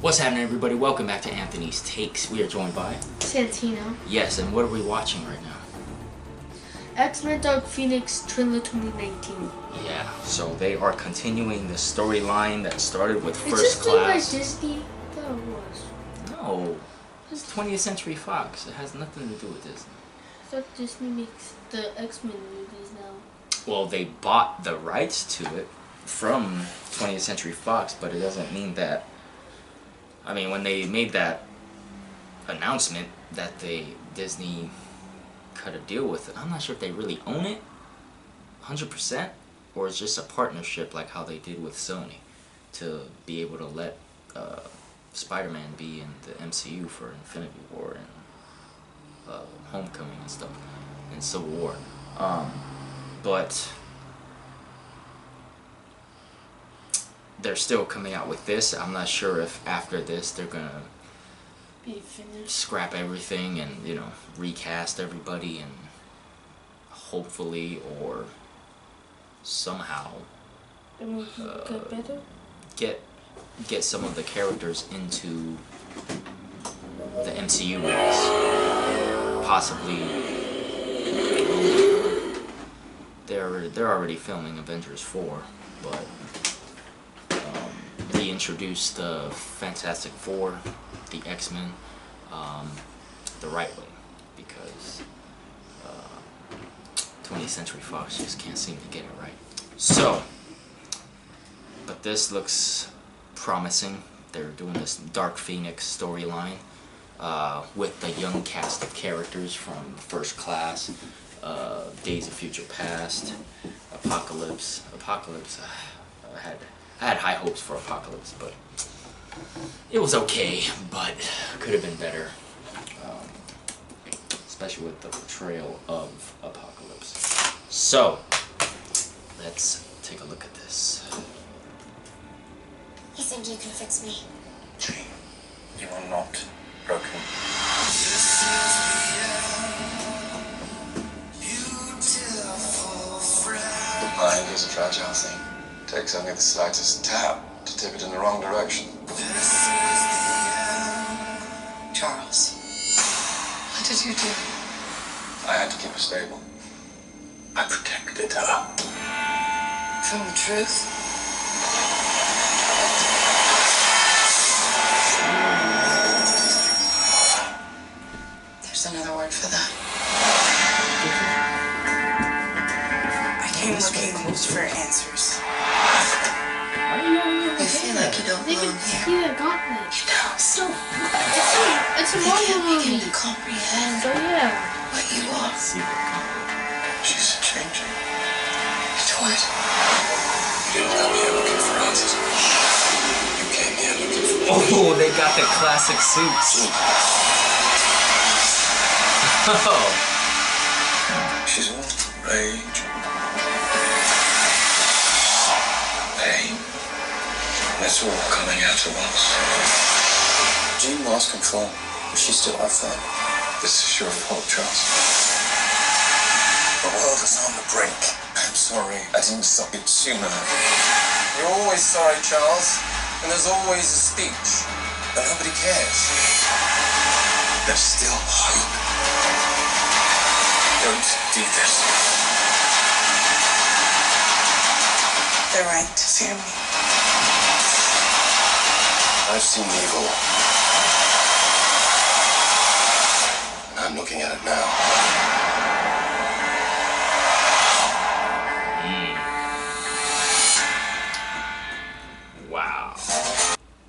What's happening, everybody? Welcome back to Anthony's Takes. We are joined by Satino. Yes, and what are we watching right now? X-Men Dark Phoenix trailer 2019. Yeah, so they are continuing the storyline that started with First Is this made by Class. Disney? I thought it was. No, it's 20th Century Fox. It has nothing to do with Disney. I thought Disney makes the X-Men movies now. Well, they bought the rights to it from 20th Century Fox, but it doesn't mean that. I mean, when they made that announcement that Disney cut a deal with it, I'm not sure if they really own it 100%, or it's just a partnership like how they did with Sony to be able to let Spider-Man be in the MCU for Infinity War and Homecoming and stuff, and Civil War. But they're still coming out with this. I'm not sure if after this they're gonna Be finished. scrap everything and, you know, recast everybody and hopefully or somehow Get better? get some of the characters into the MCU movies. Possibly they're already filming Avengers 4, but reintroduce the Fantastic Four, the X-Men, the right way, because 20th Century Fox just can't seem to get it right. So, but this looks promising. They're doing this Dark Phoenix storyline with the young cast of characters from First Class, Days of Future Past, Apocalypse. I had high hopes for Apocalypse, but it was okay, but could have been better, especially with the portrayal of Apocalypse. So, let's take a look at this. You think you can fix me? Jane, you are not broken. The mind is a fragile thing. Takes only the slightest tap to tip it in the wrong direction. Charles, what did you do? I had to keep her stable. I protected her. From the truth? There's another word for that. I came looking for answers. I feel like you don't They can belong see here. the gauntlet. You don't. So, it's a I Marvel can't begin movie. to comprehend So yeah. what you are. She's changing. And what? You didn't come here looking for answers. You came here looking for Oh, they got the classic suits. Oh. She's all rage, pain, and it's all coming out at once. Jean lost control, but she's still our friend. This is your fault, Charles. The world is on the brink. I'm sorry I didn't stop it sooner. You're always sorry, Charles, and there's always a speech, but nobody cares. There's still hope. Don't do this. They're right to fear me. I've seen evil. And I'm looking at it now. Wow.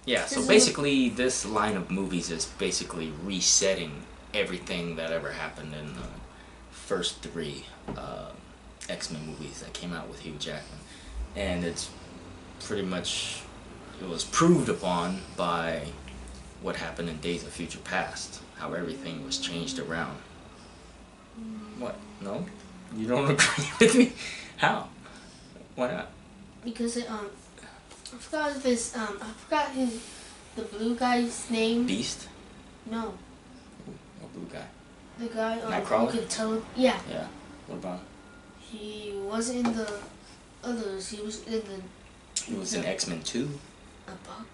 Yeah, so basically this line of movies is basically resetting everything that ever happened in the first three X-Men movies that came out with Hugh Jackman. And it's pretty much, it was proved upon by what happened in Days of Future Past, how everything was changed around. What? No? You don't agree with me? How? Why not? Because I forgot this. I forgot the blue guy's name. Beast? No, What blue guy? the guy who Nightcrawler? could tell. Yeah, Yeah. What about him? he wasn't in the others. He was in the He was in X-Men 2. Apocalypse.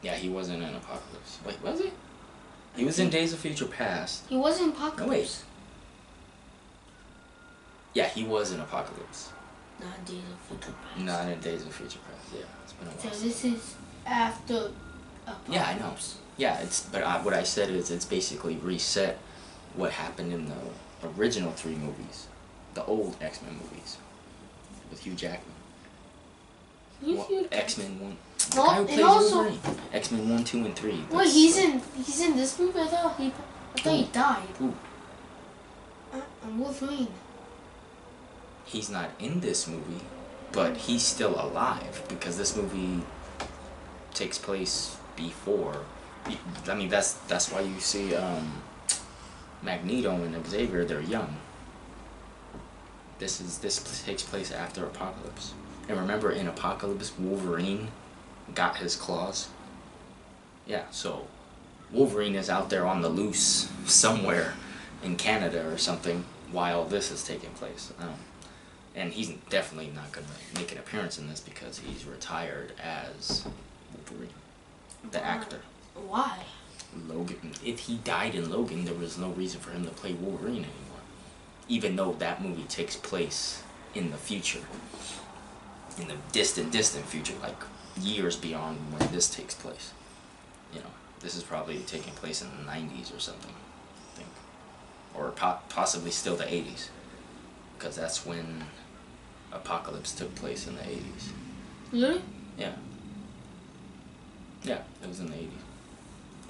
Yeah, he wasn't in Apocalypse. Wait, was he? He was in Days of Future Past. He was in Apocalypse. No, wait. Yeah, he was in Apocalypse. Not Days of Future Past. Not in Days of Future Past. Yeah, it's been a while. So this is after Apocalypse. Yeah, I know. Yeah, what I said is it's basically reset what happened in the original 3 movies, the old X-Men movies, with Hugh Jackman. Who's Hugh Jackman? X-Men 1. The No, guy who and plays also- Wolverine. X-Men 1, 2, and 3. Wait, he's in this movie? I thought he died. Who? Wolverine. He's not in this movie, but he's still alive because this movie takes place before. I mean, that's why you see Magneto and Xavier. They're young. This takes place after Apocalypse. And remember, in Apocalypse, Wolverine got his claws. Yeah, so Wolverine is out there on the loose somewhere in Canada or something while this is taking place. And he's definitely not going to make an appearance in this because he's retired as Wolverine, the actor. Why? Logan. If he died in Logan, there was no reason for him to play Wolverine anymore. Even though that movie takes place in the future. In the distant future, like years beyond when this takes place. You know, this is probably taking place in the 90s or something, I think. Or possibly still the 80s. Because that's when Apocalypse took place, in the 80s. Really? Yeah. Yeah, it was in the 80s.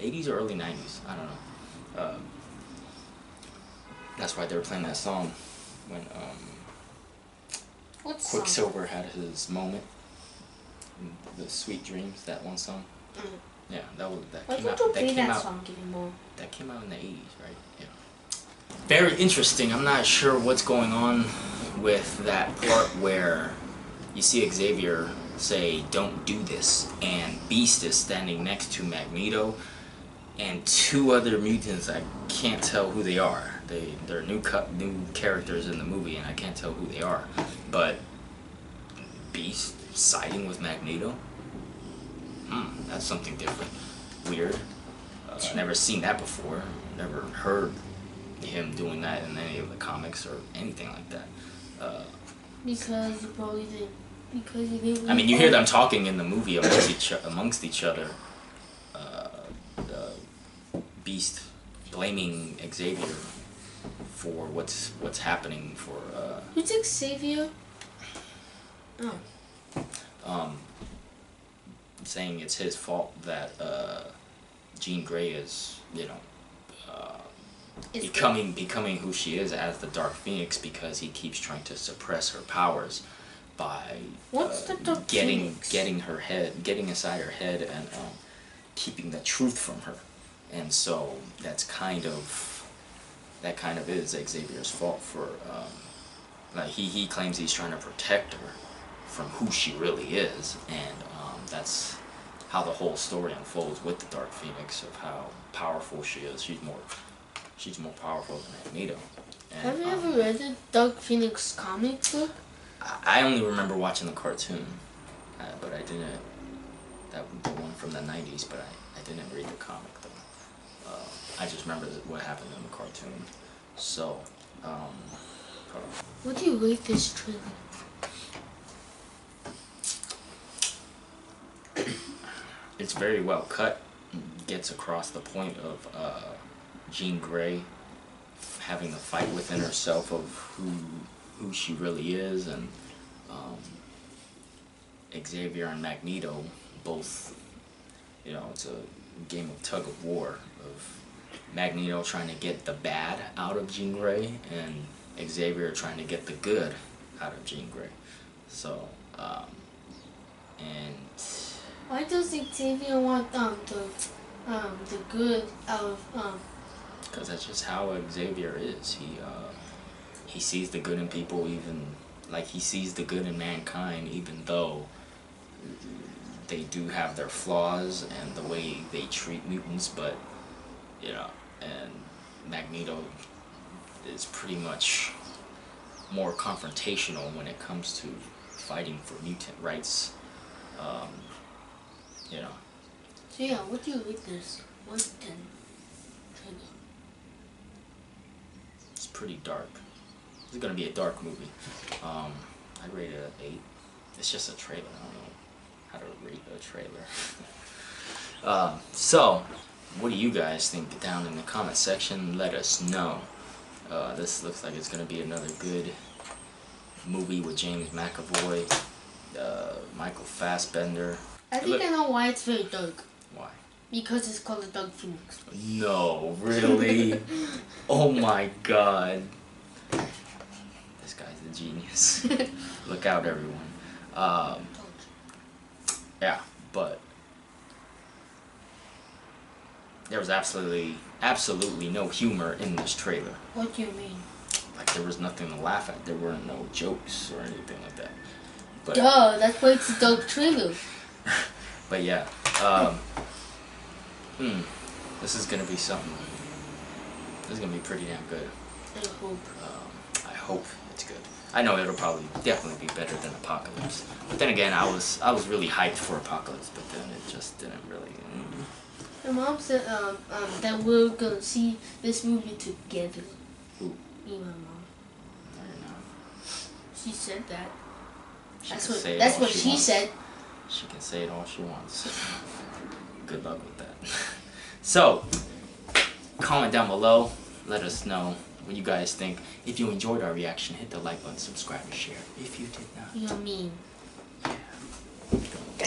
80s or early 90s, I don't know. That's why they were playing that song when What song? Quicksilver had his moment. The Sweet Dreams, that one song. Yeah, that Why came don't out. you That play came that out. song anymore? That came out in the 80s, right? Yeah. Very interesting. I'm not sure what's going on with that part where you see Xavier say, "Don't do this," and Beast is standing next to Magneto and 2 other mutants. I can't tell who they are. They're new characters in the movie, and I can't tell who they are. But Beast siding with Magneto? That's something different. Weird. Never seen that before. Never heard him doing that in any of the comics or anything like that. Because you probably didn't. Because you didn't. I mean, you hear them talking in the movie amongst each other. Beast blaming Xavier for what's happening for. Who's Xavier? Oh. Saying it's his fault that Jean Grey is, becoming who she is as the Dark Phoenix because he keeps trying to suppress her powers by What's the Dark Phoenix? getting inside her head and keeping the truth from her, and so that kind of is Xavier's fault for like he claims he's trying to protect her from who she really is, and that's how the whole story unfolds with the Dark Phoenix, of how powerful she is. She's more powerful than Magneto. And, Have you ever read the Dark Phoenix comic book? I only remember watching the cartoon, but I didn't. That the one from the 90s, but I didn't read the comic though. I just remember what happened in the cartoon. So, What do you rate this trailer? it's very well cut. Gets across the point of Jean Grey having the fight within herself of who she really is, and Xavier and Magneto both, it's a game of tug of war of Magneto trying to get the bad out of Jean Grey and Xavier trying to get the good out of Jean Grey. So, and Why does Xavier want the good out of because that's just how Xavier is. He sees the good in people, even like he sees the good in mankind, even though they do have their flaws and the way they treat mutants. But and Magneto is pretty much more confrontational when it comes to fighting for mutant rights. So yeah, what do you rate this 1 to 10 trailer? It's pretty dark. It's gonna be a dark movie. I'd rate it an 8. It's just a trailer. I don't know how to rate a trailer. So, what do you guys think? Down in the comment section, let us know. This looks like it's gonna be another good movie with James McAvoy, Michael Fassbender. I think I know why it's very dark. Why? Because it's called the Dark Phoenix. No, really? Oh my god. This guy's a genius. Look out, everyone. Yeah, but there was absolutely no humor in this trailer. What do you mean? Like, there was nothing to laugh at. There weren't no jokes or anything like that. But, Duh, that's why it's a dark trailer. but yeah, this is gonna be something. This is gonna be pretty damn good. I I hope it's good. I know it'll probably definitely be better than Apocalypse. But then again, I was really hyped for Apocalypse, but then it just didn't really. My mom said that we're gonna see this movie together. Who? Me and my mom. I don't know. She said that. She That's can what say it that's all what she she wants. said. She can say it all she wants. Good luck with that. So, comment down below. Let us know what you guys think. If you enjoyed our reaction, hit the like button, subscribe, and share. If you did not. You're mean. Yeah.